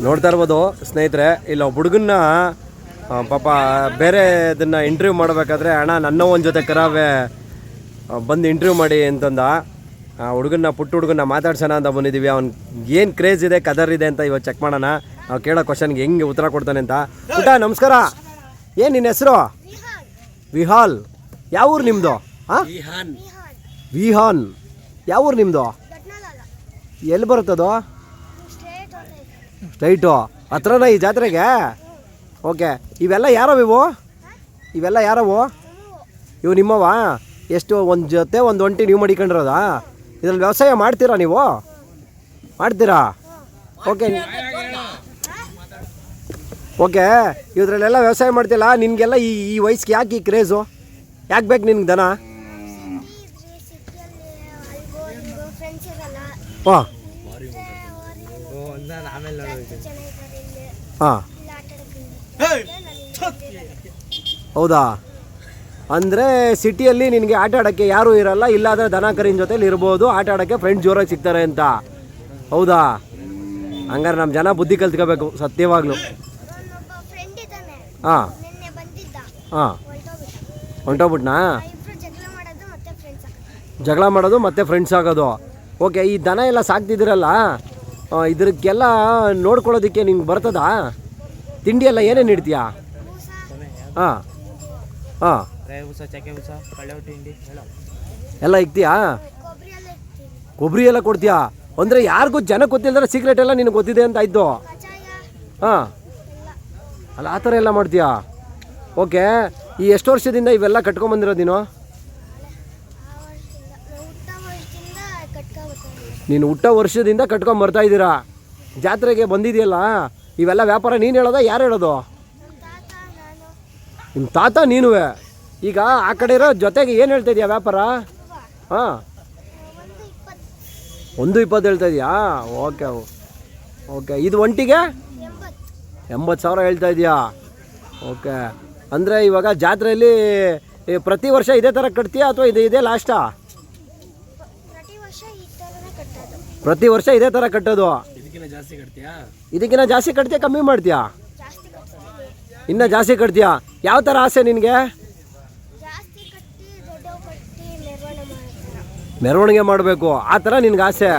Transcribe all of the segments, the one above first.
ನೋಡ್ತಾ ಇರ್ಬೋದು ಸ್ನೇಹಿತರೆ, ಇಲ್ಲ ಒಬ್ಬ ಹುಡುಗನ್ನ ಪಾಪ ಬೇರೆ ಇದನ್ನು ಇಂಟರ್ವ್ಯೂ ಮಾಡಬೇಕಾದ್ರೆ ಅಣ್ಣ ನನ್ನ ಒಂದು ಜೊತೆ ಕರಾವೆ ಬಂದು ಇಂಟರ್ವ್ಯೂ ಮಾಡಿ ಅಂತಂದ. ಹುಡುಗನ್ನ ಪುಟ್ಟ ಹುಡುಗನ್ನ ಮಾತಾಡ್ಸೋಣ ಅಂತ ಬಂದಿದ್ದೀವಿ. ಅವ್ನಿಗೆ ಏನು ಕ್ರೇಜ್ ಇದೆ, ಕದರ್ ಇದೆ ಅಂತ ಇವತ್ತು ಚೆಕ್ ಮಾಡೋಣ. ನಾವು ಕೇಳೋ ಕ್ವಶನ್ಗೆ ಹೆಂಗೆ ಉತ್ತರ ಕೊಡ್ತಾನೆ ಅಂತ. ಪುಟ್ಟ ನಮಸ್ಕಾರ, ಏನು ನಿನ್ನ ಹೆಸರು? ವಿಹಾಲ್. ಯಾವ ಊರು ನಿಮ್ಮದು? ಹಾಂ, ವಿಹಾನ್. ಯಾವ ಊರು ನಿಮ್ಮದು? ಎಲ್ಲಿ ಬರುತ್ತದು? ಸ್ಟ್ರೈಟು ಹತ್ರನ ಈ ಜಾತ್ರೆಗೆ? ಓಕೆ. ಇವೆಲ್ಲ ಯಾರವು ಇವೆಲ್ಲ ಯಾರವು? ಇವು ನಿಮ್ಮವ? ಎಷ್ಟು ಒಂದು ಜೊತೆ ಒಂದು ಒಂಟಿ ನೀವು ಮಡಿಕೊಂಡಿರೋದಾ? ಇದ್ರಲ್ಲಿ ವ್ಯವಸಾಯ ಮಾಡ್ತೀರಾ ನೀವು? ಮಾಡ್ತೀರಾ? Okay okay. ಇದರಲ್ಲೆಲ್ಲ ವ್ಯವಸಾಯ ಮಾಡ್ತಿಲ್ಲ. ನಿನಗೆಲ್ಲ ಈ ವಯಸ್ಸಿಗೆ ಯಾಕೆ ಈ ಕ್ರೇಜು? ಯಾಕೆ ಬೇಕು ನಿನ್ಗೆ ದನ? ಹಾಂ ಹಾಂ, ಹೌದಾ? ಅಂದರೆ ಸಿಟಿಯಲ್ಲಿ ನಿನಗೆ ಆಟ ಆಡೋಕ್ಕೆ ಯಾರೂ ಇರಲ್ಲ, ಇಲ್ಲಾಂದರೆ ದನ ಕರಿನ ಜೊತೆಲಿ ಇರ್ಬೋದು, ಆಟ ಆಡೋಕ್ಕೆ ಫ್ರೆಂಡ್ಸ್ ಜೋರಾಗಿ ಸಿಗ್ತಾರೆ ಅಂತ. ಹೌದಾ? ಹಂಗಾರೆ ನಮ್ಮ ಜನ ಬುದ್ಧಿ ಕಲ್ತ್ಕೋಬೇಕು ಸತ್ಯವಾಗ್ಲೂ. ಹಾಂ ಹಾಂ, ಹೊಂಟೋಗ್ಬಿಟ್ನಾ? ಜಗಳ ಮಾಡೋದು ಮತ್ತೆ ಫ್ರೆಂಡ್ಸ್ ಆಗೋದು. ಓಕೆ. ಈ ದನ ಎಲ್ಲ ಸಾಕ್ತಿದ್ದೀರಲ್ಲ, ಇದಕ್ಕೆಲ್ಲ ನೋಡ್ಕೊಳ್ಳೋದಕ್ಕೆ ನಿಂಗೆ ಬರ್ತದಾ? ತಿಂಡಿ ಎಲ್ಲ ಏನೇನು ಇಡ್ತೀಯಾ? ಹಾಂ ಹಾಂ, ಎಲ್ಲ ಇಕ್ತೀಯಾ? ಕೊಬ್ಬರಿ ಎಲ್ಲ ಕೊಡ್ತೀಯಾ? ಅಂದರೆ ಯಾರಿಗೂ ಜನಕ್ಕೆ ಗೊತ್ತಿಲ್ಲದ್ರೆ ಸೀಕ್ರೆಟ್ ಎಲ್ಲ ನಿನಗೆ ಗೊತ್ತಿದೆ ಅಂತ ಆಯಿತು. ಹಾಂ, ಅಲ್ಲ ಆ ಥರ ಎಲ್ಲ ಮಾಡ್ತೀಯಾ? ಓಕೆ. ಈ ಎಷ್ಟು ವರ್ಷದಿಂದ ಇವೆಲ್ಲ ಕಟ್ಕೊಂಬಂದಿರೋದು ನೀನು? ನೀನು ಹುಟ್ಟೋ ವರ್ಷದಿಂದ ಕಟ್ಕೊಂಬರ್ತಾ ಇದ್ದೀರಾ. ಜಾತ್ರೆಗೆ ಬಂದಿದೆಯಲ್ಲ, ಇವೆಲ್ಲ ವ್ಯಾಪಾರ ನೀನು ಹೇಳೋದ, ಯಾರು ಹೇಳೋದು? ನಿಮ್ಮ ತಾತ ನೀನುವೆ. ಈಗ ಆ ಕಡೆ ಇರೋ ಜೊತೆಗೆ ಏನು ಹೇಳ್ತಾ ಇದೆಯಾ ವ್ಯಾಪಾರ? ಹಾಂ, 120 ಹೇಳ್ತಾ ಇದೆಯಾ? Okay okay. ಇದು ಒಂಟಿಗೆ 80,000 ಹೇಳ್ತಾ ಇದೆಯಾ? ಓಕೆ. ಅಂದರೆ ಇವಾಗ ಜಾತ್ರೆಯಲ್ಲಿ ಪ್ರತಿ ವರ್ಷ ಇದೇ ಥರ ಕಟ್ತೀಯಾ ಅಥವಾ ಇದೇ ಲಾಸ್ಟಾ? ಪ್ರತಿ ವರ್ಷ ಇದೇ ಥರ ಕಟ್ಟೋದು? ಇದಕ್ಕಿಂತ ಜಾಸ್ತಿ ಕಟ್ತೀಯಾ ಕಮ್ಮಿ ಮಾಡ್ತೀಯಾ? ಇನ್ನೂ ಜಾಸ್ತಿ ಕಟ್ತೀಯಾ? ಯಾವ ಥರ ಆಸೆ ನಿನಗೆ? ಮೆರವಣಿಗೆ ಮಾಡಬೇಕು ಆ ಥರ ನಿನ್ಗೆ ಆಸೆ.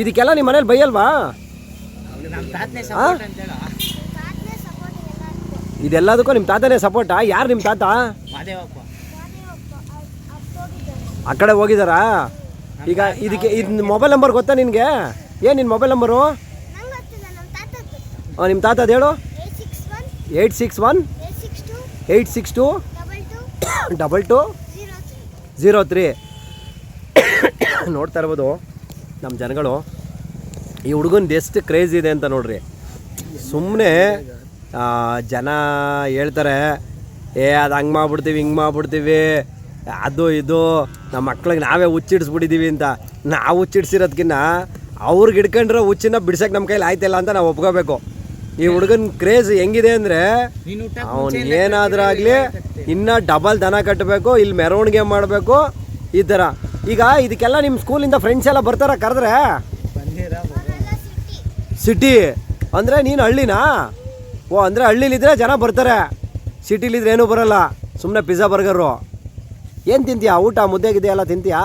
ಇದಕ್ಕೆಲ್ಲ ನಿಮ್ಮ ಮನೇಲಿ ಬೈಯಲ್ವಾ? ಇದೆಲ್ಲದಕ್ಕೂ ನಿಮ್ಮ ತಾತನೇ ಸಪೋರ್ಟಾ? ಯಾರು ನಿಮ್ಮ ತಾತ? ಆ ಕಡೆ ಹೋಗಿದ್ದಾರಾ? ಈಗ ಇದಕ್ಕೆ ಇದು ಮೊಬೈಲ್ ನಂಬರ್ ಗೊತ್ತಾ ನಿನಗೆ? ಏನು ನಿನ್ನ ಮೊಬೈಲ್ ನಂಬರು? ಹಾಂ, ನಿಮ್ಮ ತಾತದ ಹೇಳು. 861 862 2203. ನೋಡ್ತಾ ಇರ್ಬೋದು ನಮ್ಮ ಜನಗಳು, ಈ ಹುಡುಗನ ಎಷ್ಟು ಕ್ರೇಜ್ ಇದೆ ಅಂತ ನೋಡ್ರಿ. ಸುಮ್ಮನೆ ಜನ ಹೇಳ್ತಾರೆ, ಅದು ಹಂಗೆ ಮಾಡ್ಬಿಡ್ತೀವಿ ಹಿಂಗೆ ಮಾಡ್ಬಿಡ್ತೀವಿ, ಅದು ಇದು ನಮ್ಮ ಮಕ್ಳಿಗೆ ನಾವೇ ಹುಚ್ಚಿಡಿಸ್ಬಿಟ್ಟಿದ್ದೀವಿ ಅಂತ. ನಾವು ಹುಚ್ಚಿಡ್ಸಿರೋದಕ್ಕಿಂತ ಅವ್ರಿಗೆ ಹಿಡ್ಕೊಂಡ್ರೆ ಹುಚ್ಚಿನ ಬಿಡ್ಸಕ್ಕೆ ನಮ್ಮ ಕೈಲಿ ಆಯ್ತಿಲ್ಲ ಅಂತ ನಾವು ಒಪ್ಕೋಬೇಕು. ಈ ಹುಡುಗನ ಕ್ರೇಜ್ ಹೆಂಗಿದೆ ಅಂದರೆ, ಅವನು ಏನಾದ್ರಾಗಲಿ ಇನ್ನೂ ಡಬಲ್ ದನ ಕಟ್ಟಬೇಕು, ಇಲ್ಲಿ ಮೆರವಣಿಗೆ ಮಾಡಬೇಕು, ಈ ಥರ. ಈಗ ಇದಕ್ಕೆಲ್ಲ ನಿಮ್ಮ ಸ್ಕೂಲಿಂದ ಫ್ರೆಂಡ್ಸ್ ಎಲ್ಲ ಬರ್ತಾರ ಕರೆದ್ರೆ? ಸಿಟಿ ಅಂದರೆ ನೀನು ಹಳ್ಳಿನಾ? ಓ, ಅಂದರೆ ಹಳ್ಳಿಲಿದ್ರೆ ಜನ ಬರ್ತಾರೆ, ಸಿಟಿಲಿದ್ರೆ ಏನೂ ಬರೋಲ್ಲ, ಸುಮ್ಮನೆ ಪಿಜ್ಜಾ ಬರ್ಗರು. ಏನು ತಿಂತೀಯಾ? ಊಟ ಮುದ್ದೆ ಗಿದ್ದೆ ಎಲ್ಲ ತಿಂತೀಯಾ?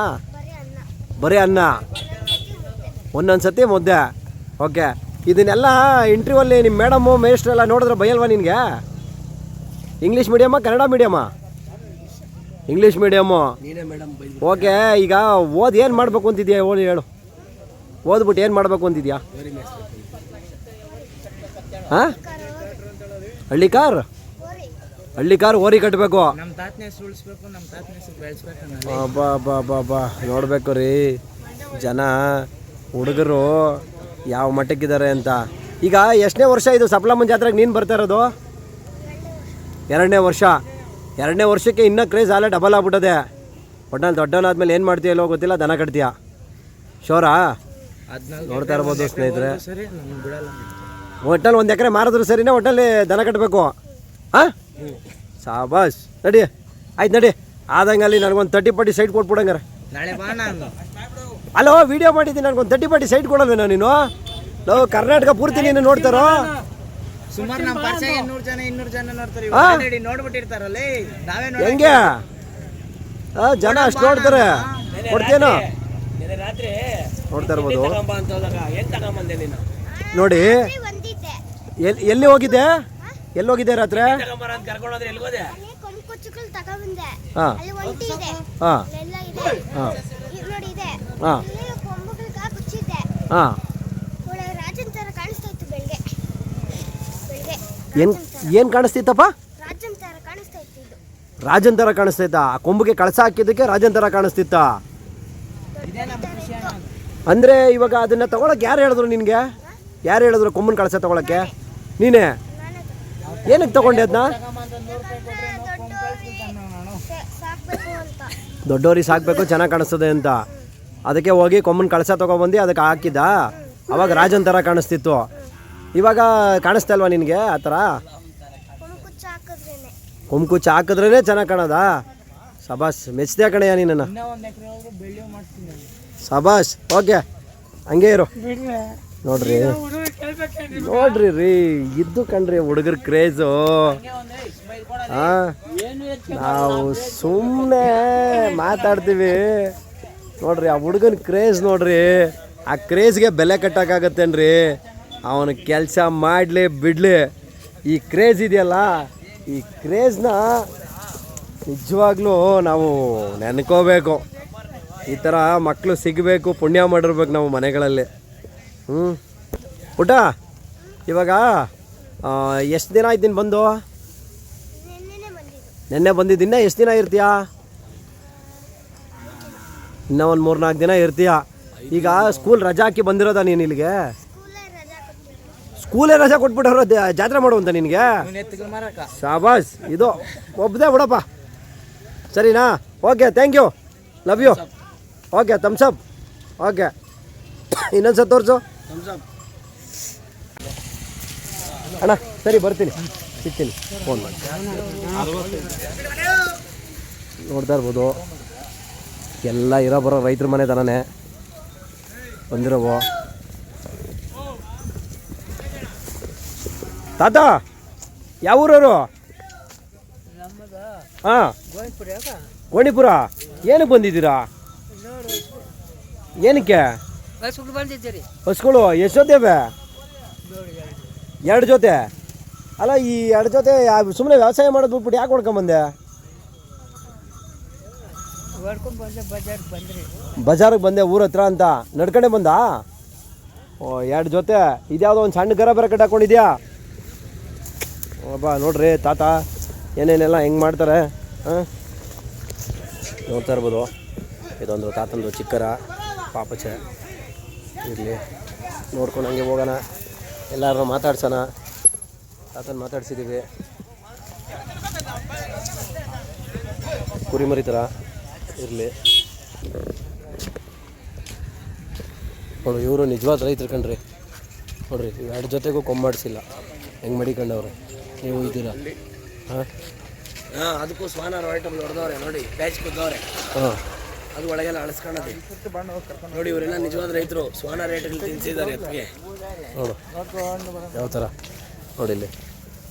ಬರೀ ಅನ್ನ, ಒಂದೊಂದು ಸತಿ ಮುದ್ದೆ. ಓಕೆ. ಇದನ್ನೆಲ್ಲ ಇಂಟರ್ವ್ಯೂವಲ್ಲಿ ನಿಮ್ಮ ಮೇಡಮ್ಮು ಮೇಸ್ಟ್ರೆಲ್ಲ ನೋಡಿದ್ರೆ ಬೈಯಲ್ವಾ ನಿನಗೆ? ಇಂಗ್ಲೀಷ್ ಮೀಡಿಯಮ್ಮ ಕನ್ನಡ ಮೀಡಿಯಮ್ಮಾ? ಇಂಗ್ಲೀಷ್ ಮೀಡಿಯಮ್ಮು. ಓಕೆ. ಈಗ ಓದಿ ಏನು ಮಾಡಬೇಕು ಅಂತಿದ್ಯಾ? ಓದಿ ಹೇಳು. ಓದ್ಬಿಟ್ಟು ಏನು ಮಾಡಬೇಕು ಅಂತಿದ್ಯಾ? ಹಾಂ, ಹಳ್ಳಿ ಕಾರ್ ಓರಿ ಕಟ್ಟಬೇಕು. ಬಾ ನೋಡಬೇಕು ರೀ ಜನ ಹುಡುಗರು ಯಾವ ಮಟ್ಟಕ್ಕಿದ್ದಾರೆ ಅಂತ. ಈಗ ಎಷ್ಟನೇ ವರ್ಷ ಇದು ಸಪ್ಲಮ್ಮನ ಜಾತ್ರೆಗೆ ನೀನು ಬರ್ತಾ ಇರೋದು? 2ನೇ ವರ್ಷ. 2ನೇ ವರ್ಷಕ್ಕೆ ಇನ್ನೂ ಕ್ರೇಜ್ ಅಲ್ಲೇ ಡಬಲ್ ಆಗ್ಬಿಟ್ಟದೆ. ಒಟ್ಟಲ್ಲಿ ದೊಡ್ಡವನಾದ್ಮೇಲೆ ಏನು ಮಾಡ್ತೀಯಲ್ಲೋ ಗೊತ್ತಿಲ್ಲ, ದನ ಕಟ್ತೀಯ. ಶೋರಾ? ನೋಡ್ತಾ ಇರ್ಬೋದು ಸ್ನೇಹಿತರೆ, ಒಟ್ಟಲ್ಲಿ 1 ಎಕರೆ ಮಾರಿದ್ರು ಸರಿನೇ, ಒಟ್ಟಲ್ಲಿ ದನ ಕಟ್ಟಬೇಕು. ಹಾಂ, ಸಾಬಾಸ್. ನಡಿ, ಆಯ್ತು ನಡಿ. ಆದಂಗೆ ಅಲ್ಲಿ ನನಗೊಂದು 30-40 ಸೈಟ್ ಕೊಟ್ಬಿಡಂಗಾರೆ. ಅಲ್ಲೋ, ವೀಡಿಯೋ ಮಾಡಿದ್ದೀನಿ, ನನಗೊಂದು 30-40 ಸೈಟ್ ಕೊಡಲ್ವೇನೋ ನೀನು? ನಾವು ಕರ್ನಾಟಕ ಪೂರ್ತಿ ನೀನು ನೋಡ್ತಾರೋ ಸುಮಾರು ನಮ್ಮ ಪರಿಚಯ 100 ಜನ ನೋಡ್ತಾರೆ ನೋಡ್ಬಿಟ್ಟಿರ್ತಾರಲ್ಲ ನಾವೇ ಹೆಂಗೆ ಜನ ಅಷ್ಟು ನೋಡ್ತಾರೆ ಕೊಡ್ತೇನೋ ನೋಡ್ತಾ ಇರ್ಬೋದು ನೋಡಿ ಎಲ್ಲಿ ಹೋಗಿದ್ದೆ ರಾತ್ರಿ ಹಾಂ ಹಾಂ ಹಾಂ ಏನು ಕಾಣಿಸ್ತಿತ್ತಪ್ಪ ರಾಜನ್ ಥರ ಕಾಣಿಸ್ತೈತಾ ಕೊಂಬಿಗೆ ಕಳಸ ಹಾಕಿದ್ದಕ್ಕೆ ರಾಜನ್ ಥರ ಕಾಣಿಸ್ತಿತ್ತ ಅಂದರೆ ಇವಾಗ ಅದನ್ನು ತಗೊಳಕ್ಕೆ ಯಾರು ಹೇಳಿದ್ರು ನಿನಗೆ ಯಾರು ಹೇಳಿದ್ರು ಕೊಂಬನ ಕಳಸ ತಗೊಳಕ್ಕೆ ನೀನೇ ಏನಕ್ಕೆ ತಗೊಂಡೆ ಅದನ್ನ ದೊಡ್ಡವ್ರಿಗೆ ಸಾಕಬೇಕು ಚೆನ್ನಾಗಿ ಕಾಣಿಸ್ತದೆ ಅಂತ ಅದಕ್ಕೆ ಹೋಗಿ ಕೊಂಬನ ಕಳಸ ತೊಗೊಬಂದು ಅದಕ್ಕೆ ಹಾಕಿದ್ದ ಅವಾಗ ರಾಜನ್ ಥರ ಕಾಣಿಸ್ತಿತ್ತು ಇವಾಗ ಕಾಣಿಸ್ತಾ ಇಲ್ವಾ ನಿನಗೆ ಆ ಥರ ಕೊಂಬುಚ್ಚ ಹಾಕಿದ್ರೇ ಚೆನ್ನಾಗಿ ಕಾಣೋದಾ ಸಬಾಸ್ ಮೆಚ್ಚಿದೆ ಕಣಯ್ಯ ನೀನನ್ನು ಸಬಾಸ್ ಓಕೆ ಹಂಗೆ ಇರು ನೋಡ್ರಿ ರೀ ಇದ್ದು ಕಣ್ರಿ ಹುಡುಗರ ಕ್ರೇಜು ನಾವು ಸುಮ್ಮನೆ ಮಾತಾಡ್ತೀವಿ ನೋಡ್ರಿ ಆ ಹುಡುಗನ ಕ್ರೇಜ್ ನೋಡ್ರಿ ಆ ಕ್ರೇಜ್ಗೆ ಬೆಲೆ ಕಟ್ಟೋಕ್ಕಾಗತ್ತೇನ್ರಿ ಅವನ ಕೆಲಸ ಮಾಡಲಿ ಬಿಡಲಿ ಈ ಕ್ರೇಜ್ ಇದೆಯಲ್ಲ ಈ ಕ್ರೇಜ್ನ ನಿಜವಾಗ್ಲೂ ನಾವು ನೆನ್ಕೋಬೇಕು ಈ ಥರ ಮಕ್ಕಳು ಸಿಗಬೇಕು ಪುಣ್ಯ ಮಾಡಿರ್ಬೇಕು ನಾವು ಮನೆಗಳಲ್ಲಿ ಊಟ ಇವಾಗ ಎಷ್ಟು ದಿನ ಆಯ್ತು ನೀನು ಬಂದು ನೆನ್ನೆ ಬಂದಿದ್ದಿನ್ನ ಎಷ್ಟು ದಿನ ಇರ್ತೀಯಾ ಇನ್ನೂ ಒಂದು 3-4 ದಿನ ಇರ್ತೀಯ ಈಗ ಸ್ಕೂಲ್ ರಜಾ ಹಾಕಿ ಬಂದಿರೋದಾ ನೀನು ಇಲ್ಲಿಗೆ ಸ್ಕೂಲೇ ರಜಾ ಕೊಟ್ಬಿಟ್ಟವ್ರು ಜಾತ್ರೆ ಮಾಡುವಂತ ನಿನಗೆ ಶಾಬಾಸ್ ಇದು ಒಬ್ಬದೇ ಬಿಡಪ್ಪ ಸರಿನಾ okay thank you love you okay thumbs up okay ಇನ್ನೊಂದು ಸಲ ತೋರಿಸು ಅಣ್ಣ ಸರಿ ಬರ್ತೀನಿ ಸಿಗ್ತೀನಿ ಫೋನ್ ಮಾಡಿ ನೋಡ್ತಾ ಇರ್ಬೋದು ಎಲ್ಲ ಬರೋ ರೈತರ ಮನೆ ಥರನೇ ಬಂದಿರೋವು ತಾತ ಯಾವ ಊರವರು ಹಾಂ ಗೋಣಿಪುರ ಏನಕ್ಕೆ ಬಂದಿದ್ದೀರಾ ಏನಕ್ಕೆ ಬಸ್ಗಳು ಎಷ್ಟು ಜೊತೆ 2 ಜೊತೆ ಅಲ್ಲ ಈ 2 ಜೊತೆ ಸುಮ್ಮನೆ ವ್ಯವಸಾಯ ಮಾಡೋದು ಬಿಟ್ಬಿಟ್ಟು ಯಾಕೆ ಹೊಡ್ಕೊಂಬಂದೆ ಬಜಾರಿಗೆ ಬಂದೆ ಊರ ಹತ್ರ ಅಂತ ನಡ್ಕೊಂಡೆ ಬಂದಾ ಓ 2 ಜೊತೆ ಇದ್ಯಾವುದೋ ಒಂದು ಸಣ್ಣ ಗರ ಬೇರೆ ಕಟ್ಟಾಕೊಂಡಿದ್ಯಾ ಬಾ ನೋಡ್ರಿ ತಾತ ಏನೇನೆಲ್ಲ ಹೆಂಗೆ ಮಾಡ್ತಾರೆ ಹಾಂ ನೋಡ್ತಾ ಇರ್ಬೋದು ಇದೊಂದು ತಾತಂದು ಚಿಕ್ಕರ ಪಾಪಚೆ ಇರಲಿ ನೋಡ್ಕೊಂಡು ಹಂಗೆ ಹೋಗೋಣ ಎಲ್ಲರೂ ಮಾತಾಡ್ಸೋಣ ತಾತನ ಮಾತಾಡ್ಸಿದ್ದೀವಿ ಕುರಿಮರಿ ಥರ ಇರಲಿ ನೋಡ್ರಿ ಇವರು ನಿಜವಾದ ರೈತರು ಕಣ್ರಿ ನೋಡ್ರಿ 2 ಜೊತೆಗೂ ಕೊಂಬಾಡಿಸಿಲ್ಲ ಹೆಂಗೆ ಮಡಿಕೊಂಡವ್ರೆ ನೀವು ಇದ್ದೀರಾ ಹಾಂ ಅದಕ್ಕೂ ಸ್ವಾನಾರ ಐಟಮ್ ಹೊಡೆದವ್ರೆ ನೋಡಿ ಬ್ಯಾಚ್ ಬಿದ್ದವ್ರೆ ಹಾಂ ಅದು ಒಳಗೆಲ್ಲ ಅಳಿಸ್ಕೊಳ್ಳೋದು ನೋಡಿ ಇವರೆಲ್ಲ ನಿಜವಾದ ರೈತರು ಸ್ವಾನ ರೇಟ್ಗಳು ತಿನ್ಸಿದ್ದಾರೆ ಅದಕ್ಕೆ ನೋಡು ಯಾವ ಥರ ನೋಡಿ ಇಲ್ಲಿ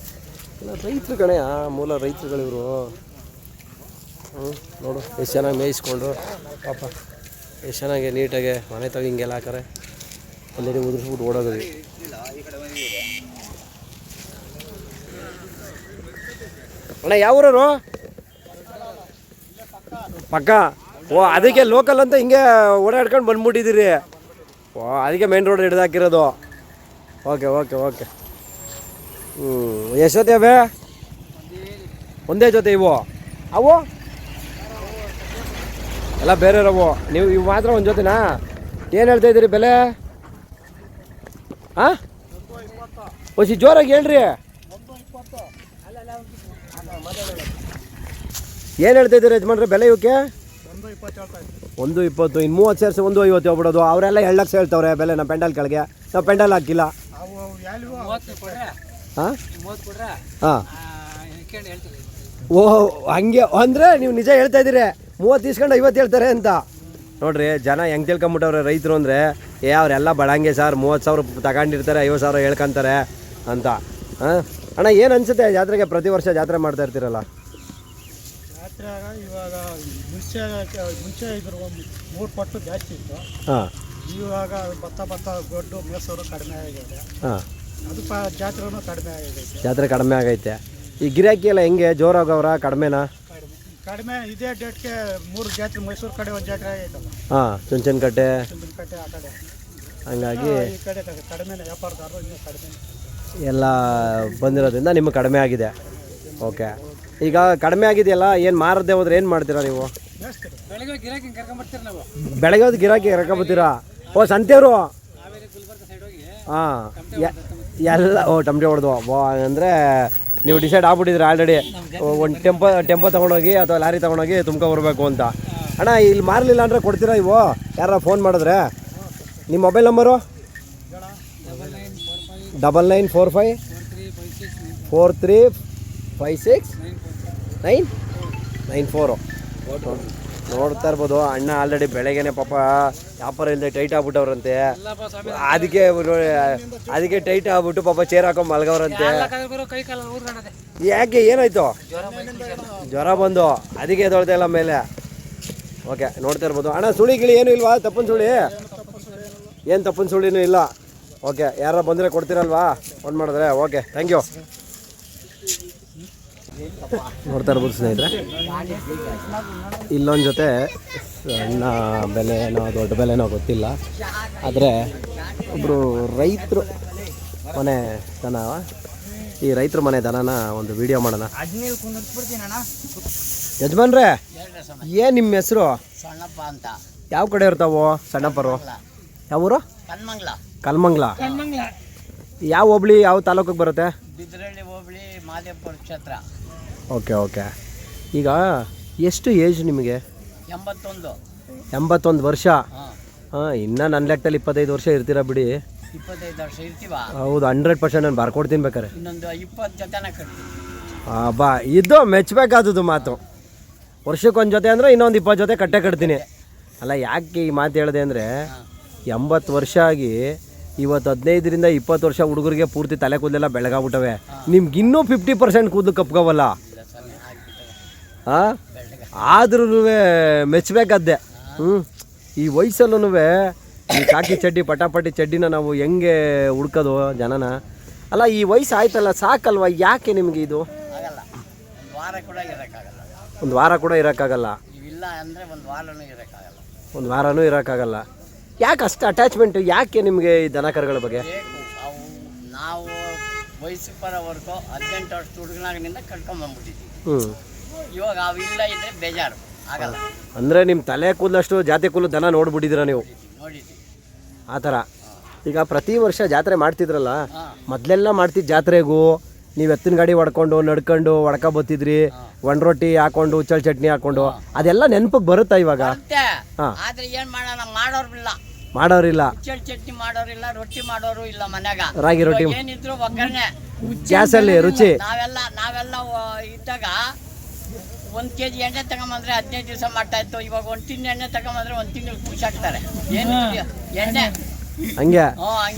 ಎಲ್ಲ ರೈತರು ಕಣೆ ಮೂಲ ರೈತರುಗಳು ಇವರು ನೋಡು ಎಷ್ಟು ಚೆನ್ನಾಗಿ ಮೇಯಿಸ್ಕೊಂಡು ಪಾಪ ಎಷ್ಟು ಚೆನ್ನಾಗಿ ನೀಟಾಗಿ ಮನೆ ತಗ ಹಿಂಗೆಲ್ಲ ಹಾಕಾರೆ ಒಂದೇಡಿ ಉದುರಿಸ್ಬಿಟ್ಟು ಓಡೋದ್ರಿ ಅಣ್ಣ ಯಾವ ಊರವರು ಪಕ್ಕ ಓ ಅದಕ್ಕೆ ಲೋಕಲ್ ಅಂತ ಹಿಂಗೆ ಓಡಾಡ್ಕೊಂಡು ಬಂದ್ಬಿಟ್ಟಿದ್ದೀರಿ ಓ ಅದಕ್ಕೆ ಮೇನ್ ರೋಡ್ ಹಿಡ್ದಾಕಿರೋದು ಓಕೆ ಓಕೆ ಓಕೆ ಎಷ್ಟು ಜೊತೆ ಅವೇ ಒಂದೇ ಜೊತೆ ಇವು ಅವು ಎಲ್ಲ ಬೇರೆರವು ನೀವು ಇವು ಮಾತ್ರ ಒಂದು ಜೊತೆನಾ ಏನು ಹೇಳ್ತಾಯಿದ್ದೀರಿ ಬೆಲೆ ಹಾಂ ಹೊಸಿ ಜೋರಾಗಿ ಹೇಳ್ರಿ ಏನು ಹೇಳ್ತಾಯಿದ್ದೀರಿ ಯಜಮಾನ್ರೆ ಬೆಲೆ ಇವಕ್ಕೆ 120 ಇನ್ನು 30 ಸೇರಿಸಿ 150 ಹೋಗ್ಬಿಡೋದು ಅವರೆಲ್ಲ 2 ಲಕ್ಷ ಹೇಳ್ತವ್ರೆ ಬೆಲೆ ನಮ್ಮ ಪೆಂಡಲ್ ಕೆಳಗೆ ನಾವು ಪೆಂಡಲ್ ಹಾಕಿಲ್ಲ ಹಾಂ ಹಾಂ ಓಹ್ ಹಂಗೆ ಅಂದರೆ ನೀವು ನಿಜ ಹೇಳ್ತಾಯಿದ್ದೀರಿ 30 ಇಸ್ಕೊಂಡು 50 ಹೇಳ್ತಾರೆ ಅಂತ ನೋಡ್ರಿ ಜನ ಹೆಂಗೆ ತಿಳ್ಕೊಂಬಿಟ್ಟವ್ರೆ ರೈತರು ಅಂದರೆ ಅವರೆಲ್ಲ ಬಳಂಗೆ ಸರ್ 30,000 ತಗೊಂಡಿರ್ತಾರೆ 50,000 ಹೇಳ್ಕೊಂತಾರೆ ಅಂತ. ಹಾಂ ಅಣ್ಣ ಏನು ಅನಿಸುತ್ತೆ ಜಾತ್ರೆಗೆ? ಪ್ರತಿ ವರ್ಷ ಜಾತ್ರೆ ಮಾಡ್ತಾ ಇರ್ತೀರಲ್ಲ. ಜಾತ್ರೆಯಾಗ ಇವಾಗ ಮುಂಚೆ ಇದ್ರ ಒಂದು 3 ಪಟ್ಟು ಜಾಸ್ತಿ ಇತ್ತು. ಹಾಂ ಇವಾಗ ಭತ್ತ ದೊಡ್ಡ ಮೇಸೂರು ಕಡಿಮೆ ಆಗಿದೆ. ಹಾಂ ಅದು ಜಾತ್ರೆನೂ ಕಡಿಮೆ ಆಗಿದೆ. ಜಾತ್ರೆ ಕಡಿಮೆ ಆಗೈತೆ. ಈ ಗಿರಾಕಿ ಎಲ್ಲ ಹೆಂಗೆ ಜೋರಾಗವ್ರ ಕಡಿಮೆನಾ? ಕಡಿಮೆ ಇದೇ ಡೇಟ್ಗೆ 3 ಜಾತ್ರೆ ಮೈಸೂರು ಕಡೆ ಒಂದು ಜಾತ್ರೆ ಆಗೈತಲ್ಲ. ಹಾಂ ಚುಂಚನಕಟ್ಟೆ ಕಟ್ಟೆ ಆ ಕಡೆ ಹಂಗಾಗಿ ಈ ಕಡೆ ಕಡಿಮೆನೇ ವ್ಯಾಪಾರದಾರರು ಇನ್ನೂ ಕಡಿಮೆ ಎಲ್ಲ ಬಂದಿರೋದ್ರಿಂದ ನಿಮಗೆ ಕಡಿಮೆ ಆಗಿದೆ. ಓಕೆ, ಈಗ ಕಡಿಮೆ ಆಗಿದೆಯಲ್ಲ, ಏನು ಮಾರದೆ ಹೋದ್ರೆ ಏನು ಮಾಡ್ತೀರಾ ನೀವು? ಬೆಳಗ್ಗೆ ಗಿರಾಕಿ ಕರ್ಕೊಂಬರ್ತೀರಿ ನಾವು. ಬೆಳಗ್ಗೆ ಹೋದ್ ಗಿರಾಕಿ ಕರ್ಕೊಂಬತ್ತೀರಾ? ಓ ಸಂತೆಯವರು. ಹಾಂ ಎಲ್ಲ ಟಮಟೆ ಹೊಡೆದು ಅಂದರೆ ನೀವು ಡಿಸೈಡ್ ಆಗ್ಬಿಟ್ಟಿದ್ರಿ ಆಲ್ರೆಡಿ ಒಂದು ಟೆಂಪೋ ತೊಗೊಂಡೋಗಿ ಅಥವಾ ಲಾರಿ ತೊಗೊಂಡೋಗಿ ಬರಬೇಕು ಅಂತ. ಅಣ್ಣ ಇಲ್ಲಿ ಮಾರಲಿಲ್ಲ ಅಂದರೆ ಕೊಡ್ತೀರಾ ಇವು? ಯಾರ ಫೋನ್ ಮಾಡಿದ್ರೆ? ನಿಮ್ಮ ಮೊಬೈಲ್ ನಂಬರು? 9945435694. ನೋಡ್ತಾ ಇರ್ಬೋದು ಅಣ್ಣ ಆಲ್ರೆಡಿ ಬೆಳಗ್ಗೆನೆ ಪಾಪ ವ್ಯಾಪಾರ ಇಲ್ಲದೆ ಟೈಟ್ ಆಗ್ಬಿಟ್ಟವ್ರಂತೆ. ಅದಕ್ಕೆ ಟೈಟ್ ಆಗ್ಬಿಟ್ಟು ಪಾಪ ಚೇರ್ ಹಾಕೊಂಡು ಮಲ್ಗವ್ರಂತೆ. ಯಾಕೆ ಏನಾಯ್ತು? ಜ್ವರ ಬಂದು ಅದಕ್ಕೆ ಎದೊಳ್ತಾ ಇಲ್ಲ ಮೇಲೆ. ಓಕೆ, ನೋಡ್ತಾ ಇರ್ಬೋದು. ಅಣ್ಣ ಸುಳಿ ಗಿಳಿ ಏನೂ ಇಲ್ವಾ? ತಪ್ಪನ ಸುಳಿ ಏನು? ತಪ್ಪನ ಸುಳಿನೂ ಇಲ್ಲ. ಓಕೆ, ಯಾರು ಬಂದರೆ ಕೊಡ್ತೀರಲ್ವಾ ಫೋನ್ ಮಾಡಿದ್ರೆ? Okay, thank you. ನೋಡ್ತಾ ಇರ್ಬೋದು ಸ್ನೇಹಿತರೆ, ಇಲ್ಲೊಂದು ಜೊತೆ ಸಣ್ಣ ಬೆಲೆನೋ ದೊಡ್ಡ ಬೆಲೆನೋ ಗೊತ್ತಿಲ್ಲ, ಆದರೆ ಒಬ್ಬರು ರೈತರು ಮನೆ ದನ, ಈ ರೈತರ ಮನೆ ದನನ ಒಂದು ವಿಡಿಯೋ ಮಾಡೋಣ. ಯಜಮಾನ್ರೆ, ಏನು ನಿಮ್ಮ ಹೆಸರು? ಸಣ್ಣಪ್ಪ ಅಂತ. ಯಾವ ಕಡೆ ಇರ್ತಾವೋ ಸಣ್ಣಪ್ಪರು? ಯಾವ ಊರು? ಕಲ್ಮಂಗ್ಲ. ಯಾವ ಹೋಬಳಿ, ಯಾವ ತಾಲೂಕಿಗೆ ಬರುತ್ತೆ? ಬಿದ್ರಳ್ಳಿ ಹೋಬಳಿ, ಮಾದೇಪುರ ಕ್ಷೇತ್ರ. Okay okay. ಈಗ ಎಷ್ಟು ಏಜ್ ನಿಮಗೆ? 81 ವರ್ಷ. ಹಾಂ, ಇನ್ನು ನನ್ನ ಲೆಕ್ಕದಲ್ಲಿ 25 ವರ್ಷ ಇರ್ತೀರಾ ಬಿಡಿ. 25 ವರ್ಷ ಇರ್ತೀವ? ಹೌದು, 100% ನಾನು ಬರ್ಕೊಡ್ತೀನಿ ಬೇಕಾರೆ. ಇನ್ನೊಂದು 20 ಜೊತೆನ ಕಟ್ತೀವಿ. ಬಾ, ಇದು ಮೆಚ್ಚಬೇಕಾದದ್ದು ಮಾತು. ವರ್ಷಕ್ಕೊಂದು ಜೊತೆ ಅಂದರೆ ಇನ್ನೊಂದು 20 ಜೊತೆ ಕಟ್ಟೆ ಕಟ್ತೀನಿ. ಅಲ್ಲ, ಯಾಕೆ ಈ ಮಾತು ಹೇಳಿದೆ ಅಂದರೆ 80 ವರ್ಷ ಆಗಿ ಇವತ್ತು 15ರಿಂದ 20 ವರ್ಷ ಹುಡುಗರಿಗೆ ಪೂರ್ತಿ ತಲೆ ಕೂದಲೆಲ್ಲ ಬೆಳಗಾಗ್ಬಿಟ್ಟವೆ. ನಿಮ್ಗೆ ಇನ್ನೂ 50% ಕೂದಲು ಕಪ್ಕೋವಲ್ಲ. ಹಾಂ, ಆದ್ರೂ ಮೆಚ್ಚಬೇಕಾದ್ದೆ. ಈ ವಯಸ್ಸಲ್ಲೂ ಈ ಕಾಕಿ ಚಡ್ಡಿ ಪಟಾಪಟಿ ಚಡ್ಡಿನ ನಾವು ಹೆಂಗೆ ಹುಡ್ಕೋದು ಜನನ? ಅಲ್ಲ, ಈ ವಯಸ್ಸು ಆಯ್ತಲ್ಲ, ಸಾಕಲ್ವ? ಯಾಕೆ ನಿಮಗೆ ಇದು? ಒಂದು ವಾರ ಕೂಡ ಇರೋಕ್ಕಾಗಲ್ಲ. ಒಂದು ವಾರನೂ ಇರೋಕ್ಕಾಗಲ್ಲ. ಯಾಕೆ ಅಷ್ಟು ಅಟ್ಯಾಚ್ಮೆಂಟ್? ಯಾಕೆ ನಿಮಗೆ ಈ ದನ ಕರುಗಳ ಬಗ್ಗೆ? ನಾವು ವಯಸ್ಸು ಬರೋವರೆಗೂ 18 ವರ್ಷ ಹುಡುಗನಾಗಿನಿಂದ ಕಟ್ಕೊಂಡ್ಬಂದ್ಬಿಟ್ಟಿದ್ದೀವಿ. ಇವಾಗ ಅವಿಲ್ಲ ಇದ್ರೆ ಬೇಜಾರು ಆಗಲ್ಲ. ಅಂದರೆ ನಿಮ್ಮ ತಲೆ ಕೂದಲಷ್ಟು ಜಾತಿ ಕೂದಲು ದನ ನೋಡ್ಬಿಟ್ಟಿದ್ದೀರಾ ನೀವು? ನೋಡಿದ್ದೀವಿ ಆ ಥರ. ಈಗ ಪ್ರತಿ ವರ್ಷ ಜಾತ್ರೆ ಮಾಡ್ತಿದ್ರಲ್ಲ, ಮೊದಲೆಲ್ಲ ಮಾಡ್ತಿದ್ದ ಜಾತ್ರೆಗೂ ನೀವು ಎತ್ತಿನ ಗಾಡಿ ಹೊಡ್ಕೊಂಡು ನಡ್ಕೊಂಡು ಬತ್ತಿದ್ರಿ, ಒಣ ರೊಟ್ಟಿ ಹಾಕೊಂಡು ಉಚ್ಚಲ್ ಚಟ್ನಿ ಹಾಕೊಂಡು, ಅದೆಲ್ಲ ನೆನಪಿಗೆ ಬರುತ್ತಾ ಇವಾಗ? ಆದ್ರೆ ಏನ್ ಮಾಡೋಣ, ಮಾಡೋರಿಲ್ಲ. ಉಚ್ಚಲ್ ಚಟ್ನಿ ಮಾಡೋರಿಲ್ಲ, ರೊಟ್ಟಿ ಮಾಡೋರು ಇಲ್ಲ ಮನ್ಯಾಗ. ರಾಗಿ ರೊಟ್ಟಿ ಏನಿದ್ರು ಒಗ್ಗರಣೆ ಗ್ಯಾಸಲ್ಲಿ ರುಚಿ. ನಾವೆಲ್ಲ ಇದ್ದಾಗ 1 kg ಎಣ್ಣೆ ತಗೊಂಬಂದ್ರೆ 15 ದಿವಸ ಮಾಡ್ತಾ ಇತ್ತು. ಇವಾಗ 1 ಟಿನ್ ಎಣ್ಣೆ ತಗೊಂಬಂದ್ರೆ 1 ತಿಂಗಳು ಖುಷಿಯಾಗ್ತಾರೆ. ಏನು ಎಣ್ಣೆ ಹಂಗೆ.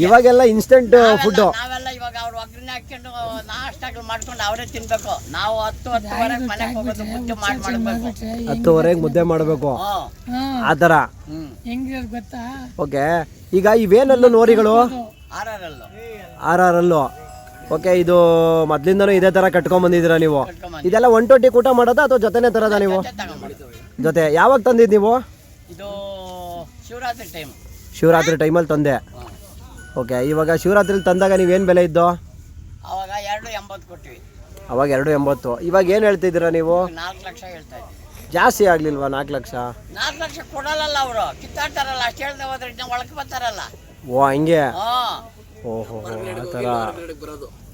ಇವಾಗೆಲ್ಲ ಇನ್ಸ್ಟೆಂಟ್ ಫುಡ್. ನಾವೆಲ್ಲ ಇವಾಗ ಅವ್ರು ಒಗ್ಗರಣೆ ಹಾಕೊಂಡು ನಾಷ್ಟಾಗಳು ಮಾಡ್ಕೊಂಡು ಅವರೇ ತಿನ್ಬೇಕು. ನಾವು 10-10:30 ಮನೆಗೆ ಹೋಗೋದು, ಮುದ್ದೆ ಮಾಡಬೇಕು. 10:30 ಮುದ್ದೆ ಮಾಡಬೇಕು ಆ ಥರ. ಗೊತ್ತಾ? ಓಕೆ. ಈಗ ಇವೇನಲ್ಲೂ ನೋರಿಗಳು ಆರಲ್ಲೂ. ಓಕೆ, ಇದು ಮೊದ್ಲಿಂದನೂ ಇದೇ ಥರ ಕಟ್ಕೊಂಡ್ಬಂದಿದ್ದೀರಾ ನೀವು? ಇದೆಲ್ಲ 120 ಊಟ ಮಾಡೋದಾ ಅಥವಾ ಜೊತೆನೇ ತರೋದಾ ನೀವು? ಜೊತೆ. ಯಾವಾಗ ತಂದಿದ್ದು ನೀವು? ಇದು ಶಿವರಾತ್ರಿ ಟೈಮ್. ಶಿವರಾತ್ರಿ ಟೈಮಲ್ಲಿ ತಂದೆ. ಓಕೆ. ಇವಾಗ ಶಿವರಾತ್ರಿಲಿ ತಂದಾಗ ನೀವೇನು ಬೆಲೆ ಇದ್ದು? ಅವಾಗ 2.80 ಕೊಟ್ಟಿವಿ. ಅವಾಗ 2.80. ಇವಾಗ ಏನು ಹೇಳ್ತಿದ್ದೀರಾ ನೀವು? 4 ಲಕ್ಷ ಹೇಳ್ತಾ ಇದ್ದೀವಿ. ಜಾಸ್ತಿ ಆಗಲಿಲ್ವಾ? 4 ಲಕ್ಷ? 4 ಲಕ್ಷ ಕೊಡಲ್ಲ ಅವರು, ಕಿತ್ತಾಡ್ತಾರಲ್ಲ. ಅಷ್ಟು ಹೇಳ್ದೆ ಹೋದ್ರೆ ಒಳಗೆ ಬರ್ತಾರಲ್ಲ. ಓ ಹಂಗೆ. ಓಹೋ, ಆ ಥರ.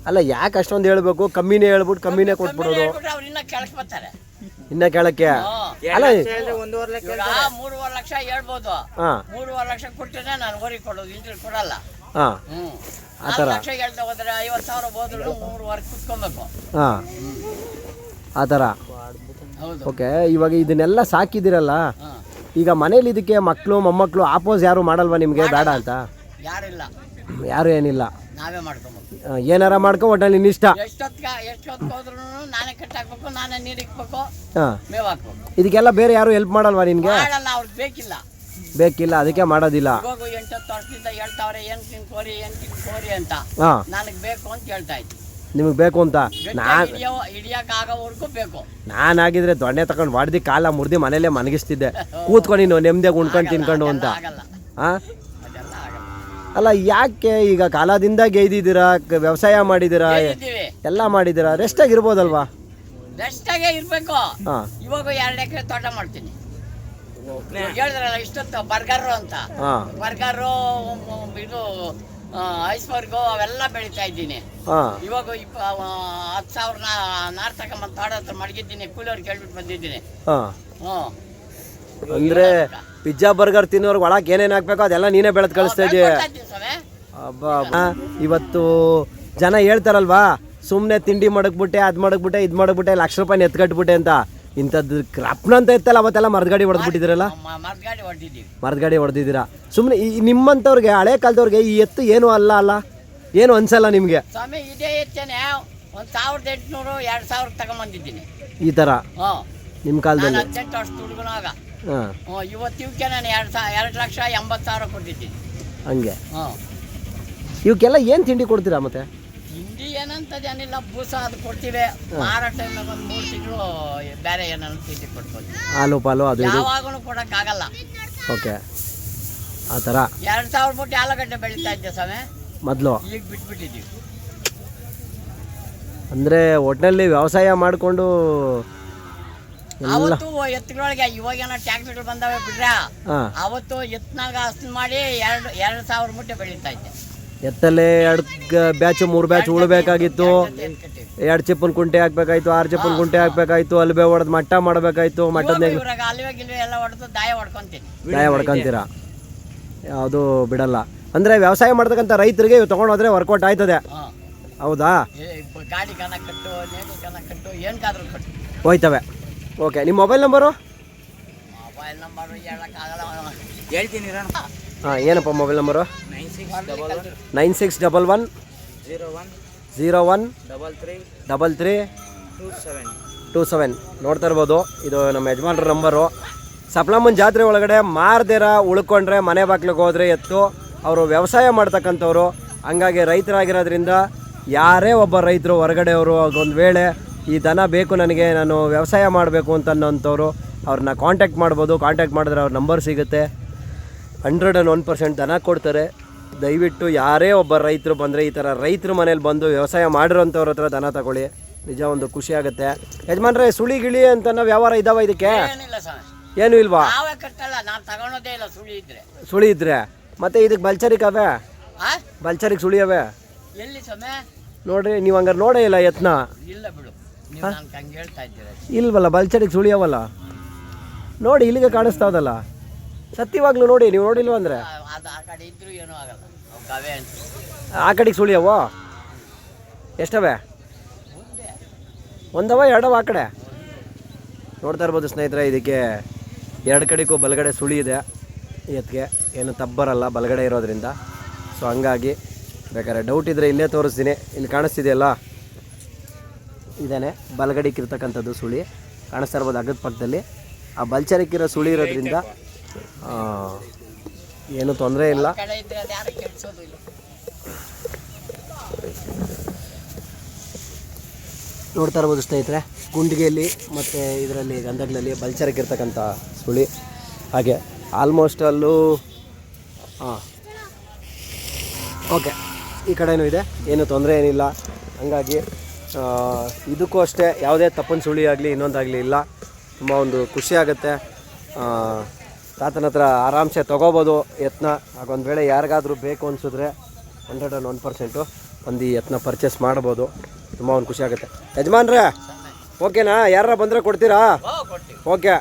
ಅಲ್ಲ, ಯಾಕೆ ಅಷ್ಟೊಂದು ಹೇಳ್ಬೇಕು? ಕಮ್ಮಿನೇ ಹೇಳ್ಬಿಟ್ಟು ಕಮ್ಮಿನೇ ಕೊಟ್ಬಿಡೋದು. ಅವ್ರು ಇನ್ನ ಕೆಳಕ್ಕೆ ಬರ್ತಾರೆ. ಇನ್ನ ಕೆಳಕ್ಕೆ? ಅಲ್ಲ, 3.5 ಲಕ್ಷ ಹೇಳ್ಬೋದು. 3.5 ಲಕ್ಷ ಕೊಟ್ಟರೆ ನಾನು ಊರಿಗೆ ಕೊಡೋದು, ಇದ್ರೆ ಕೊಡಲ್ಲ. ಹಾಂ, ಆ ಥರ. 4 ಲಕ್ಷ ಹೇಳ್ತಾ ಹೋದ್ರೆ 50,000 ಹೋದ್ರು 3 ಕುತ್ಕೊಬೇಕು. ಹಾಂ, ಆ ಥರ. ಓಕೆ. ಇವಾಗ ಇದನ್ನೆಲ್ಲ ಸಾಕಿದಿರಲ್ಲ, ಈಗ ಮನೇಲಿ ಇದಕ್ಕೆ ಮಕ್ಕಳು ಮೊಮ್ಮಕ್ಕಳು ಆಪೋಸ್ ಯಾರು ಮಾಡಲ್ವಾ ನಿಮಗೆ ಬೇಡ ಅಂತ? ಯಾರಿಲ್ಲ, ಯಾರು ಏನಿಲ್ಲ, ನಾವೇ ಮಾಡ್ಕೊಬೇಕು. ಏನಾರ ಮಾಡ್ಕೊ ಒಟ್ಟಲ್ಲಿ ನಿನ್ನಿಷ್ಟ. ಎಷ್ಟೊತ್ತು ಹೋದ್ರೂ ನಾನೇ ಕಟ್ಟಾಕ್ಬೇಕು, ನಾನೇ ನೀರು ಇಕ್ಬೇಕು, ಹಾಂ, ಮೇವು ಹಾಕ್ಬೇಕು. ಇದಕ್ಕೆಲ್ಲ ಬೇರೆ ಯಾರು ಹೆಲ್ಪ್ ಮಾಡಲ್ವಾ ನಿನಗೆ? ಮಾಡಲ್ಲ, ಅವ್ರಿಗೆ ಬೇಕಿಲ್ಲ. ಬೇಕಿಲ್ಲ, ಅದಕ್ಕೆ ಮಾಡೋದಿಲ್ಲ. ಇವಾಗ 8 ವರ್ಷದಿಂದ ಹೇಳ್ತಾವ್ರೆ ಏನ್ ತಿನ್ಕೋರಿ ಅಂತ. ಹಾಂ, ನನಗೆ ಬೇಕು ಅಂತ ಹೇಳ್ತಾ ಇದ್ದೆ. ನಿಮಗೆ ಬೇಕು ಅಂತ ಹಿಡಿಯೋಕ್ಕಾಗೋವರೆಗೂ ಬೇಕು. ನಾನಾಗಿದ್ರೆ ದೊಣ್ಣೆ ತಗೊಂಡು ಹೊಡ್ದು ಕಾಲ ಮುರಿದು ಮನೇಲೆ ಮನಗಿಸ್ತಿದ್ದೆ, ಕೂತ್ಕೊಂಡು ನೀನು ನೆಮ್ಮದಿಯಾಗಿ ಉಣ್ಕೊಂಡು ತಿನ್ಕೊಂಡು ಅಂತ. ಆಗಲ್ಲ, ಹಾಂ, ಅದೆಲ್ಲ ಆಗಲ್ಲ. ಅಲ್ಲ ಯಾಕೆ ಈಗ ಕಾಲದಿಂದ ಗೆಯ್ದಿದ್ದೀರಾ, ವ್ಯವಸಾಯ ಮಾಡಿದ್ದೀರಾ, ಇದ್ದೀವಿ, ಎಲ್ಲ ಮಾಡಿದ್ದೀರಾ, ರೆಸ್ಟ್ ಆಗಿರ್ಬೋದಲ್ವಾ? ಬೆಸ್ಟಾಗೆ ಇರ್ಬೇಕು. ಹಾಂ, ಇವಾಗ 2 ಎಕರೆ ತೋಟ ಮಾಡ್ತೀನಿ. ಹೇಳಿದ್ರಲ್ಲ ಇಷ್ಟೊತ್ತು ಬರ್ಗರು ಅಂತ, ಹಾಂ, ಬರ್ಗರು ಇದು ಐಸ್ಬರ್ಗು ಅವೆಲ್ಲ ಬೆಳಿತಾ ಇದ್ದೀನಿ. ಹಾಂ, ಇವಾಗ 10,000 ನಾರು ತಗೊಂಬಂದು ತೋಟ ಹತ್ರ ಮಡಗಿದ್ದೀನಿ, ಕೂಲಿಯವ್ರು ಕೇಳ್ಬಿಟ್ಟು ಬಂದಿದ್ದೀನಿ. ಹಾಂ. ಹ್ಞೂ, ಅಂದರೆ ಪಿಜ್ಜಾ ಬರ್ಗರ್ ತಿನ್ನೋರ್ಗೆ ಒಳಗೆ ಏನೇನು ಹಾಕ್ಬೇಕೋ ಅದೆಲ್ಲ ನೀನೇ ಬೆಳೆದು ಕಳಿಸ್ತಾ ಇದೆಯಾ? ಅಬ್ಬಾ, ಇವತ್ತು ಜನ ಹೇಳ್ತಾರಲ್ವಾ, ಸುಮ್ಮನೆ ತಿಂಡಿ ಮಡಗ್ಬಿಟ್ಟೆ, ಅದು ಮಡಗ್ಬಿಟ್ಟೆ, ಇದು ಮಡಗ್ಬಿಟ್ಟೆ, ₹1,00,000 ಎತ್ಕಟ್ಬಿಟ್ಟೆ ಅಂತ. ಇಂಥದ್ದು ಕ್ರಪ್ನ ಅಂತ ಇತ್ತಲ್ಲ ಅವತ್ತೆಲ್ಲ ಮರದ್ಗಾಡಿ ಹೊಡೆದ್ಬಿಟ್ಟಿದ್ದೀರಲ್ಲ? ಮರಗಾಡಿ ಹೊಡೆದಿದ್ದೀವಿ. ಮರದ್ಗಾಡಿ ಹೊಡೆದಿದ್ದೀರಾ. ಸುಮ್ಮನೆ ನಿಮ್ಮಂಥವ್ರಿಗೆ, ಹಳೆ ಕಾಲದವ್ರಿಗೆ ಈ ಎತ್ತು ಏನು ಅಲ್ಲ, ಏನು ಅನ್ಸಲ್ಲ ನಿಮಗೆ? ಸ್ವಾಮಿ ಇದೇ ಎತ್ತೇನೆ 1,800 2,000 ತಗೊಂಬಂದಿದ್ದೀನಿ ಈ ಥರ ಹ್ಞೂ ನಿಮ್ಮ ಕಾಲದಲ್ಲಿ? 18 ವರ್ಷದ ಹುಡುಗನಾಗ. ಹಾಂ, ಇವತ್ತು ಇವಕ್ಕೆ ನಾನು 2,80,000 ಕೊಟ್ಟಿದ್ದೀನಿ. ಹಂಗೆ. ಹ್ಞೂ, ಇವಕ್ಕೆಲ್ಲ ಏನು ತಿಂಡಿ ಕೊಡ್ತೀರಾ ಮತ್ತೆ? ತಿಂಡಿ ಏನಂತದೇನಿಲ್ಲ, ಬೂಸ ಅದು ಕೊಡ್ತೀವಿ. ಮಾರೋ ಟೈಮ್ನಾಗ ಒಂದು 3 ತಿಂಗಳು ಬೇರೆ ಏನಾದ್ರು ತಿಂಡಿ ಕೊಡ್ಬೋದು. ಹಾಲು ಪಾಲು ಅದು ಇದು ಯಾವಾಗೂ ಕೊಡೋಕ್ಕಾಗಲ್ಲ. ಓಕೆ, ಆ ಥರ. 2,000 ಮುಟ್ಟಿ ಆಲೂಗಡ್ಡೆ ಬೆಳೀತಾ ಇದ್ದೆ ಸ್ವಾಮಿ, ಮೊದಲು. ಈಗ ಬಿಟ್ಬಿಟ್ಟಿದ್ದೀವಿ. ಅಂದರೆ ಒಟ್ಟಿನಲ್ಲಿ ವ್ಯವಸಾಯ ಮಾಡಿಕೊಂಡು ಎಲ್ಲ. ಅವತ್ತು ಎತ್ತುಗಳೊಳಗೆ ಇವಾಗೇನೋ ಟ್ಯಾಕ್ಟರ್ಗಳು ಬಂದಾವೆ ಬಿಡ್ರೆ, ಹಾಂ, ಅವತ್ತು ಎತ್ತಿನಾಗ ಹಸನ್ ಮಾಡಿ 2,000 ಮುಟ್ಟೆ ಬೆಳೀತಾ ಇದ್ದೆ. ಎತ್ತಲ್ಲೇ 2 ಬ್ಯಾಚು 3 ಬ್ಯಾಚ್ ಉಳ್ಬೇಕಾಗಿತ್ತು. 2 ಚಿಪ್ಪನ್ ಕುಂಟೆ ಹಾಕ್ಬೇಕಾಯ್ತು, 6 ಚಿಪ್ಪನ್ ಕುಂಟೆ ಹಾಕ್ಬೇಕಾಯ್ತು, ಅಲ್ಬೆ ಹೊಡೆದು ಮಟ್ಟ ಮಾಡಬೇಕಾಯ್ತು. ಮಟ್ಟದ ಇವ್ರಾಗ ಅಲ್ವೆ ಗಿಲ್ವೆ ಎಲ್ಲ ಹೊಡೆದು ದಾಯ ಹೊಡ್ಕೊಂತೀನಿ. ದಾಯ ಹೊಡ್ಕೊಂತೀರಾ? ಯಾವುದು ಬಿಡಲ್ಲ. ಅಂದರೆ ವ್ಯವಸಾಯ ಮಾಡ್ತಕ್ಕಂಥ ರೈತರಿಗೆ ಇವು ತೊಗೊಂಡೋದ್ರೆ ವರ್ಕೌಟ್ ಆಯ್ತದೆ. ಹೌದಾ? ಗಾಡಿ ಕನ ಕಟ್ಟು, ನೇಣು ಕನ ಕಟ್ಟು, ಏನ್ಕಾದ್ರೂ ಕಟ್ಟು ಹೋಯ್ತವೆ. ಓಕೆ, ನಿಮ್ಮ ಮೊಬೈಲ್ ನಂಬರು? ಮೊಬೈಲ್ ನಂಬರು ಹೇಳಕ್ಕಾಗಲ್ಲ, ಹೇಳ್ತೀನಿ. ಹಾಂ, ಏನಪ್ಪ ಮೊಬೈಲ್ ನಂಬರು? 9611 01 33 27. ನೋಡ್ತಾ ಇರ್ಬೋದು, ಇದು ನಮ್ಮ ಯಜಮಾನ್ರ ನಂಬರು. ಸಪ್ಲಮ್ಮನ ಜಾತ್ರೆ ಒಳಗಡೆ ಮಾರ್ದೇರ ಉಳ್ಕೊಂಡ್ರೆ ಮನೆ ಬಾಗ್ಲಿಗೆ ಹೋದರೆ ಎತ್ತು. ಅವರು ವ್ಯವಸಾಯ ಮಾಡ್ತಕ್ಕಂಥವ್ರು, ಹಂಗಾಗಿ ರೈತರಾಗಿರೋದ್ರಿಂದ ಯಾರೇ ಒಬ್ಬ ರೈತರು ಹೊರಗಡೆಯವರು ಒಂದು ವೇಳೆ ಈ ದನ ಬೇಕು ನನಗೆ, ನಾನು ವ್ಯವಸಾಯ ಮಾಡಬೇಕು ಅಂತ ಅನ್ನೋಂಥವ್ರು ಅವ್ರನ್ನ ಕಾಂಟ್ಯಾಕ್ಟ್ ಮಾಡ್ಬೋದು. ಕಾಂಟ್ಯಾಕ್ಟ್ ಮಾಡಿದ್ರೆ ಅವ್ರ ನಂಬರ್ ಸಿಗುತ್ತೆ. 101% ದನ ಕೊಡ್ತಾರೆ. ದಯವಿಟ್ಟು ಯಾರೇ ಒಬ್ಬ ರೈತರು ಬಂದರೆ ಈ ಥರ ರೈತರ ಮನೇಲಿ ಬಂದು ವ್ಯವಸಾಯ ಮಾಡಿರೋಂಥವ್ರ ಹತ್ರ ದನ ತಗೊಳ್ಳಿ, ನಿಜ ಒಂದು ಖುಷಿ ಆಗುತ್ತೆ. ಯಜಮಾನ್ರೆ, ಸುಳಿ ಗಿಳಿ ಅಂತ ವ್ಯವಹಾರ ಇದಾವ ಇದಕ್ಕೆ? ಏನಿಲ್ಲ ಸರ್, ಏನು ಇಲ್ವಾ? ನಾವೇ ಕಟ್ಟಲ್ಲ, ನಾನು ತಗೊಳೋದೇ ಇಲ್ಲ. ಸುಳಿ ಇದ್ರೆ ಸುಳಿ ಇದ್ರೆ ಮತ್ತೆ ಇದಕ್ಕೆ ಬಲ್ಚರಿಕ್ ಅವೇ? ಬಲ್ಚರಿಕ್ ಸುಳಿ ಅವೇ ಎಲ್ಲಿ ಸಮಯ ನೋಡ್ರಿ, ನೀವು ಹಂಗಾರೆ ನೋಡೇ ಇಲ್ಲ ಎತ್ನ? ಇಲ್ಲ ಬಿಡು, ನೀವು ನನಗೆ ಹಂಗೆ ಹೇಳ್ತಾ ಇದ್ದೀರ. ಇಲ್ವಲ್ಲ, ಬಲ್ಚರಿಕ್ ಸುಳಿ ಅವಲ್ಲ ನೋಡಿ, ಇಲ್ಲಿಗೆ ಕಾಣಿಸ್ತಾವದಲ್ಲ. ಸತ್ಯವಾಗ್ಲೂ ನೋಡಿ, ನೀವು ನೋಡಿಲ್ವ ಅಂದರೆ? ಅದು ಆ ಕಡೆ ಇದ್ರೂ ಏನೂ ಆಗಲ್ಲ, ಅವೇ ಅಂತ. ಆ ಕಡೆಗೆ ಸುಳಿ ಅವೋ ಎಷ್ಟವೆ? ಒಂದವ 2 ಆ ಕಡೆ? ನೋಡ್ತಾ ಇರ್ಬೋದು ಸ್ನೇಹಿತರೆ, ಇದಕ್ಕೆ 2 ಕಡೆಗೂ ಬಲಗಡೆ ಸುಳಿ ಇದೆ. ಎತ್ತಿಗೆ ಏನು ತಬ್ಬರಲ್ಲ ಬಲಗಡೆ ಇರೋದ್ರಿಂದ. ಸೊ ಹಂಗಾಗಿ ಬೇಕಾದ್ರೆ ಡೌಟ್ ಇದ್ದರೆ ಇಲ್ಲೇ ತೋರಿಸ್ತೀನಿ. ಇಲ್ಲಿ ಕಾಣಿಸ್ತಿದೆಯಲ್ಲ, ಇದೇನೆ ಬಲಗಡೆಗಿರ್ತಕ್ಕಂಥದ್ದು ಸುಳಿ. ಕಾಣಿಸ್ತಾ ಇರ್ಬೋದು ಅಗದ ಪಕ್ಕದಲ್ಲಿ. ಆ ಬಲ್ಚರಿಕ್ಕಿರೋ ಸುಳಿ ಇರೋದ್ರಿಂದ ಏನು ತೊಂದರೆ ಇಲ್ಲ. ಕಡೆ ಇದ್ರೆ ಅದು ಯಾರು ಕೆಡ್ಸೋದು ಇಲ್ಲ. ನೋಡ್ತಾ ಇರ್ಬೋದು ಸ್ನೇಹಿತರೆ, ಗುಂಡಿಗೆಯಲ್ಲಿ ಮತ್ತು ಇದರಲ್ಲಿ ಗಂಧಗಳಲ್ಲಿ ಬಲ್ಚರಿಕ್ಕಿರ್ತಕ್ಕಂಥ ಸುಳಿ. ಹಾಗೆ ಆಲ್ಮೋಸ್ಟ್ ಅಲ್ಲೂ ಓಕೆ, ಈ ಕಡೆನೂ ಇದೆ, ಏನು ತೊಂದರೆ ಏನಿಲ್ಲ. ಹಂಗಾಗಿ ಇದಕ್ಕೂ ಅಷ್ಟೇ ಯಾವುದೇ ತಪ್ಪನ ಸುಳಿ ಆಗಲಿ ಇನ್ನೊಂದಾಗಲಿ ಇಲ್ಲ. ತುಂಬ ಒಂದು ಖುಷಿ ಆಗುತ್ತೆ. ತಾತನ ಹತ್ರ ಆರಾಮ್ಸೆ ತೊಗೋಬೋದು ಎತ್ತನ. ಹಾಗೊಂದು ವೇಳೆ ಯಾರಿಗಾದರೂ ಬೇಕು ಅನಿಸಿದ್ರೆ 101% ಒಂದು ಈ ಎತ್ತನ ಪರ್ಚೇಸ್ ಮಾಡ್ಬೋದು. ತುಂಬ ಒಂದು ಖುಷಿ ಆಗುತ್ತೆ. ಯಜಮಾನ್ರೆ, ಓಕೆನಾ? ಯಾರ ಬಂದರೆ ಕೊಡ್ತೀರಾ? ಓಕೆ.